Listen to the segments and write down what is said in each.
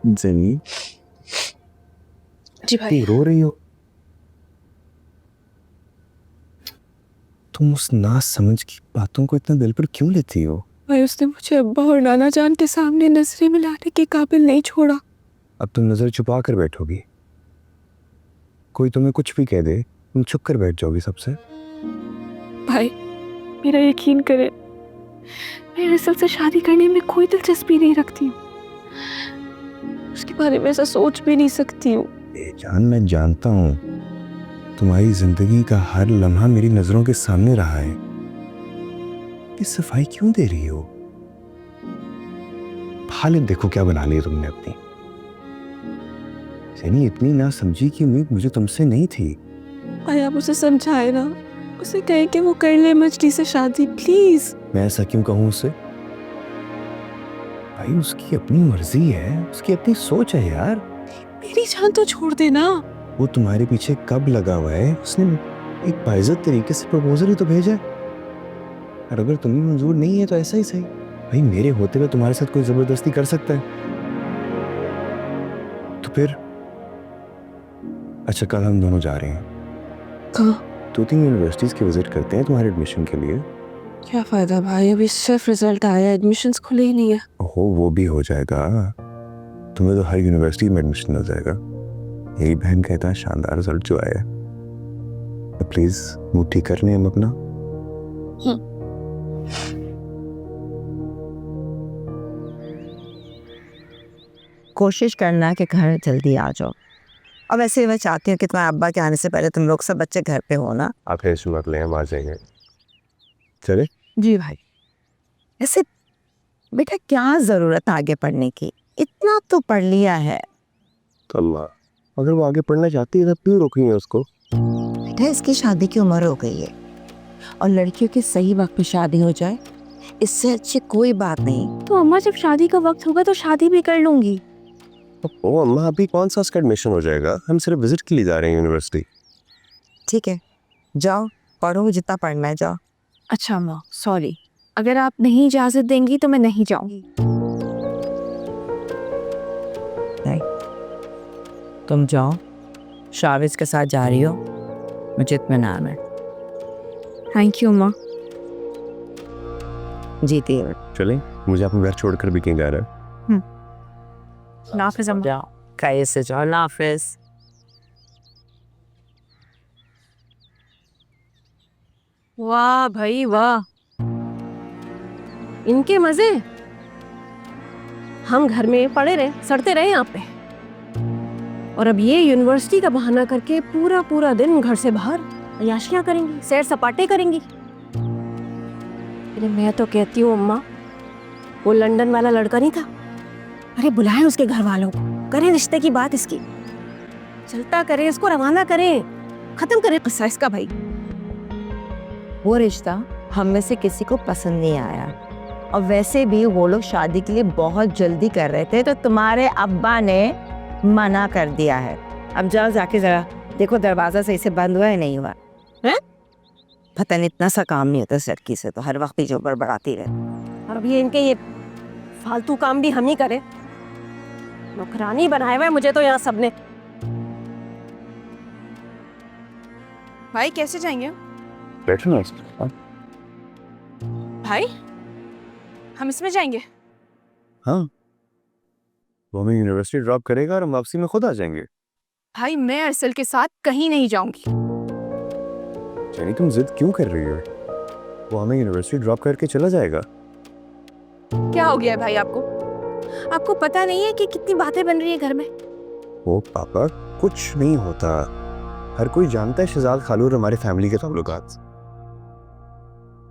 Jenny, जी भाई। तुम रो रही हो? तुम उस ना समझ की बातों को इतना दिल पर क्यों लेती हो? भाई उसने मुझे अब्बा और नाना जान के सामने नजरें मिलाने के काबिल नहीं छोड़ा। अब तुम नजर छुपा कर बैठोगी? कोई तुम्हें कुछ भी कह दे, तुम छुप कर बैठ जाओगी सबसे? भाई मेरा यकीन करे, मैं रिसल से शादी करने में कोई दिलचस्पी नहीं रखती हूँ। उसके बारे में ऐसा सोच भी नहीं सकती हूँ। जान, मैं जानता हूँ तुम्हारी जिंदगी का हर लम्हा मेरी नजरों के सामने रहा है। ये सफाई क्यों दे रही हो? हालत देखो क्या बना ली तुमने अपनी। जेनी, इतनी ना समझी की उम्मीद मुझे तुमसे नहीं थी। भाई आप उसे समझाए ना, उसे कहे कि वो कर ले मछली से शादी, प्लीज। मैं ऐसा क्यों कहूँ उससे? भाई उसकी अपनी मर्जी है, उसकी अपनी सोच है यार। मेरी जान तो छोड़ देना। वो तुम्हारे पीछे कब लगा हुआ है? उसने एक बाइज्जत तरीके से प्रपोजल ही तो भेजा है। और अगर तुम्हें मंजूर नहीं है तो ऐसा ही सही। भाई मेरे होते हुए तुम्हारे साथ कोई जबरदस्ती कर सकता है? तो फिर अच्छा, कल हम दोनों जा रहे हैं। कहाँ? 2-3 यूनिवर्सिटीज की विजिट करते हैं तुम्हारे एडमिशन के लिए। क्या फायदा भाई, अभी सिर्फ रिजल्ट आया, एडमिशंस खुले ही नहीं है। ओहो, वो भी हो जाएगा। तुम्हें तो हर यूनिवर्सिटी में एडमिशन मिल जाएगा। मेरी बहन का इतना शानदार रिजल्ट जो आया है। तो प्लीज मूड ठीक कर लें हम अपना। कोशिश करना कि घर जल्दी आ जाओ। और वैसे मैं चाहती हूँ कि तुम्हारे अब्बा के आने से पहले तुम लोग सब बच्चे घर पे हो ना। आप ऐसी मत लें, हम आ जाएंगे। चले? जी भाई। ऐसे बेटा क्या ज़रूरत आगे पढ़ने की, इतना तो पढ़ लिया है। तो अल्लाह, अगर वो आगे पढ़ना चाहती है तो क्यों रोकेंगे उसको? बेटा इसकी शादी की उम्र हो गई है और लड़कियों की सही वक्त पे शादी हो जाए, इससे अच्छी कोई बात नहीं। तो अम्मा जब शादी का वक्त होगा तो शादी भी कर लूंगी। ओ अम्मा, अभी कौन सा उसका एडमिशन हो जाएगा? हम सिर्फ विजिट के लिए जा रहे हैं यूनिवर्सिटी। ठीक है, जाओ पढ़ो जितना पढ़ना है, जाओ। अच्छा अम्मा सॉरी, अगर आप नहीं इजाजत देंगी तो मैं नहीं जाऊंगी। तुम जाओ, शाविज के साथ जा रही हो, मुझे इत्मीनान है। थैंक यू अम्मा। जीती है। चलें? मुझे अपना घर छोड़कर भी कहीं जा रहा है। नाफिज अम्मा। जाओ, कैसे जाओ, नाफिज। वाह भाई वाह, इनके मजे। हम घर में पड़े रहे, सड़ते रहे यहाँ पे, और अब ये यूनिवर्सिटी का बहाना करके पूरा पूरा दिन घर से बाहर अय्याशियां करेंगी, सैर सपाटे करेंगी। अरे मैं तो कहती हूँ अम्मा, वो लंदन वाला लड़का नहीं था, अरे बुलाएं उसके घर वालों को, करें रिश्ते की बात इसकी, चलता करें इसको, रवाना करें, खत्म करें किस्सा इसका। भाई वो रिश्ता हम में से किसी को पसंद नहीं आया, और वैसे भी वो लोग शादी के लिए बहुत जल्दी कर रहे थे, तो तुम्हारे अब्बा ने मना कर दिया है। अब जाओ, जाके जरा देखो दरवाजा सही से बंद हुआ है नहीं हुआ है। पता नहीं इतना सा काम नहीं होता इस लड़की से, तो हर वक्त ही जो बड़बड़ाती रहती। और अब ये इनके ये फालतू काम भी हम ही करें, नौकरानी बनाया हुआ है मुझे तो यहाँ सबने। भाई कैसे जाएंगे बैठो ना। भाई? हम इसमें जाएंगे? हाँ, वो हमें यूनिवर्सिटी ड्रॉप करेगा और हम वापसी में खुद आ जाएंगे। भाई मैं अरसल के साथ कहीं नहीं जाऊंगी। जेनी, तुम जिद क्यों कर रही हो? वो हमें यूनिवर्सिटी ड्रॉप करके चला जाएगा। क्या हो गया है भाई आपको? आपको पता नहीं है कि कितनी बातें बन रही है घर में? ओ पापा, कुछ नहीं होता। हर कोई जानता है शहजाद खालू और हमारी फैमिली के ताल्लुकात।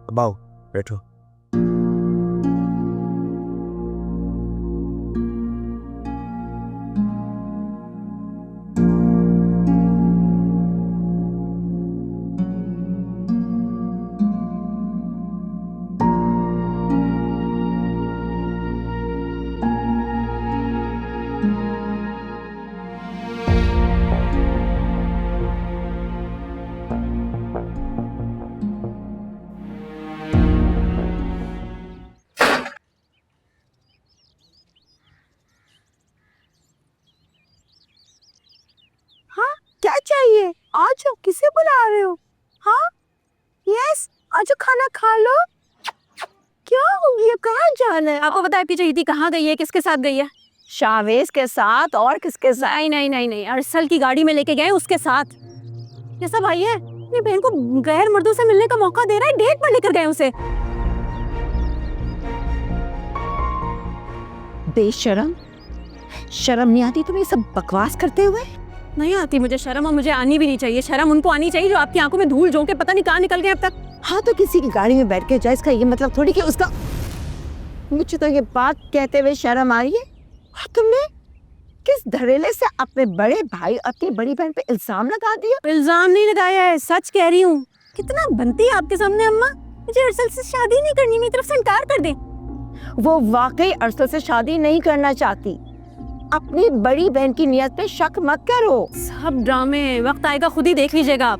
अब आओ, बैठो। रहे हो? हाँ यस, आज खाना खा लो। क्या हो गया, कहाँ जाना है? आपको पता है आपकी चहीती कहाँ गई है, किसके साथ गई है? शावेज के साथ और किसके साथ? नहीं नहीं नहीं नहीं, अरसल की गाड़ी में लेके गए उसके साथ। कैसा भाई है, अपनी बहन को गैर मर्दों से मिलने का मौका दे रहा है, डेट पर लेकर गए उसे। बेशरम, शर्म नहीं आती तुम्हें सब बकवास करते हुए? नहीं आती मुझे शर्म, और मुझे आनी भी नहीं चाहिए शर्म। उनको आनी चाहिए जो आपकी आंखों में धूल झोंके पता नहीं कहाँ निकल गए अब तक। हाँ तो किसी की गाड़ी में बैठ के जाए, इसका ये मतलब थोड़ी कि उसका। मुझे तो ये बात कहते हुए शर्म आ रही है। और तुमने किस धड़ेले से अपने बड़े भाई अपनी बड़ी बहन पे इल्जाम लगा दिया? इल्जाम नहीं लगाया है, सच कह रही हूँ। कितना बनती है आपके सामने अम्मा, मुझे अरसल से शादी नहीं करनी, मेरी तरफ से इनकार कर दे। वो वाकई अरसल से शादी नहीं करना चाहती। अपनी बड़ी बहन की नियत पे शक मत करो। सब ड्रामे, वक्त आएगा खुद ही देख लीजिएगा आप।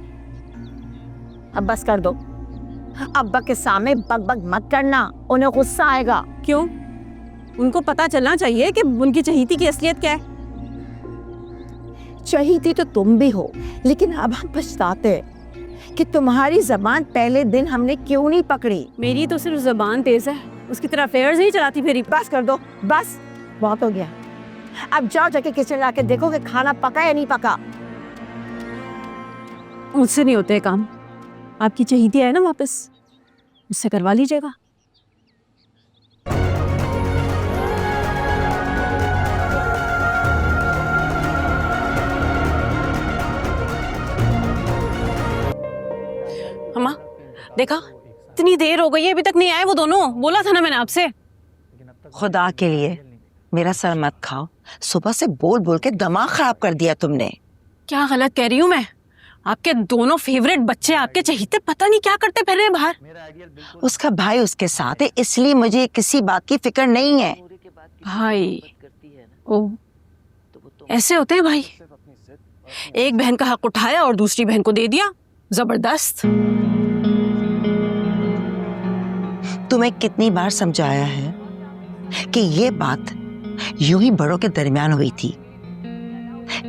अब बस कर दो। अब्बा के सामने बक बक मत करना, उन्हें गुस्सा आएगा। क्यों? उनको पता चलना चाहिए कि उनकी चहीती की असलियत क्या है। चहीती तो तुम भी हो, लेकिन अब हम पछताते हैं कि तुम्हारी जबान पहले दिन हमने क्यों नहीं पकड़ी। मेरी तो सिर्फ जुबान तेज है, उसकी तरह अफेयर्स नहीं चलाती फिर। बस कर दो, बस बहुत हो गया। अब जाओ जाके किचन जाके देखो कि खाना पका या नहीं पका। मुझसे नहीं होते काम, आपकी चहीती है ना वापस, मुझसे करवा लीजिएगा। अम्मा देखा, इतनी देर हो गई है अभी तक नहीं आए वो दोनों। बोला था ना मैंने आपसे। खुदा के लिए मेरा सर मत खाओ, सुबह से बोल बोल के दिमाग खराब कर दिया तुमने। क्या गलत कह रही हूँ मैं? आपके दोनों फेवरेट बच्चे आपके चहीते पता नहीं क्या करते फिर रहे बाहर। उसका भाई उसके साथ है, इसलिए मुझे किसी बात की फिक्र नहीं है। भाई, ओ ऐसे होते हैं भाई? एक बहन का हक उठाया और दूसरी बहन को दे दिया, जबरदस्त। तुम्हें कितनी बार समझाया है कि ये बात यूं ही बड़ों के दरमियान हुई थी।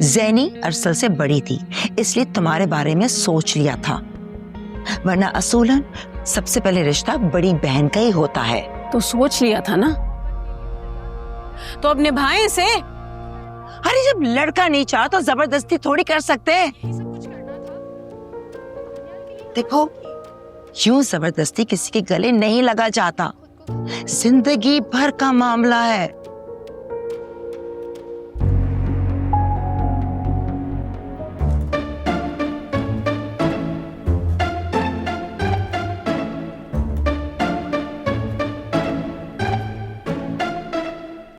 ज़ैनी अरसल से बड़ी थी, इसलिए तुम्हारे बारे में सोच लिया था, वरना असूलन सबसे पहले रिश्ता बड़ी बहन का ही होता है। तो सोच लिया था ना, तो अब निभाएं इसे। अरे जब लड़का नहीं चाहा तो जबरदस्ती थोड़ी कर सकते। देखो, यूं जबरदस्ती किसी के गले नहीं लगा जाता, जिंदगी भर का मामला है।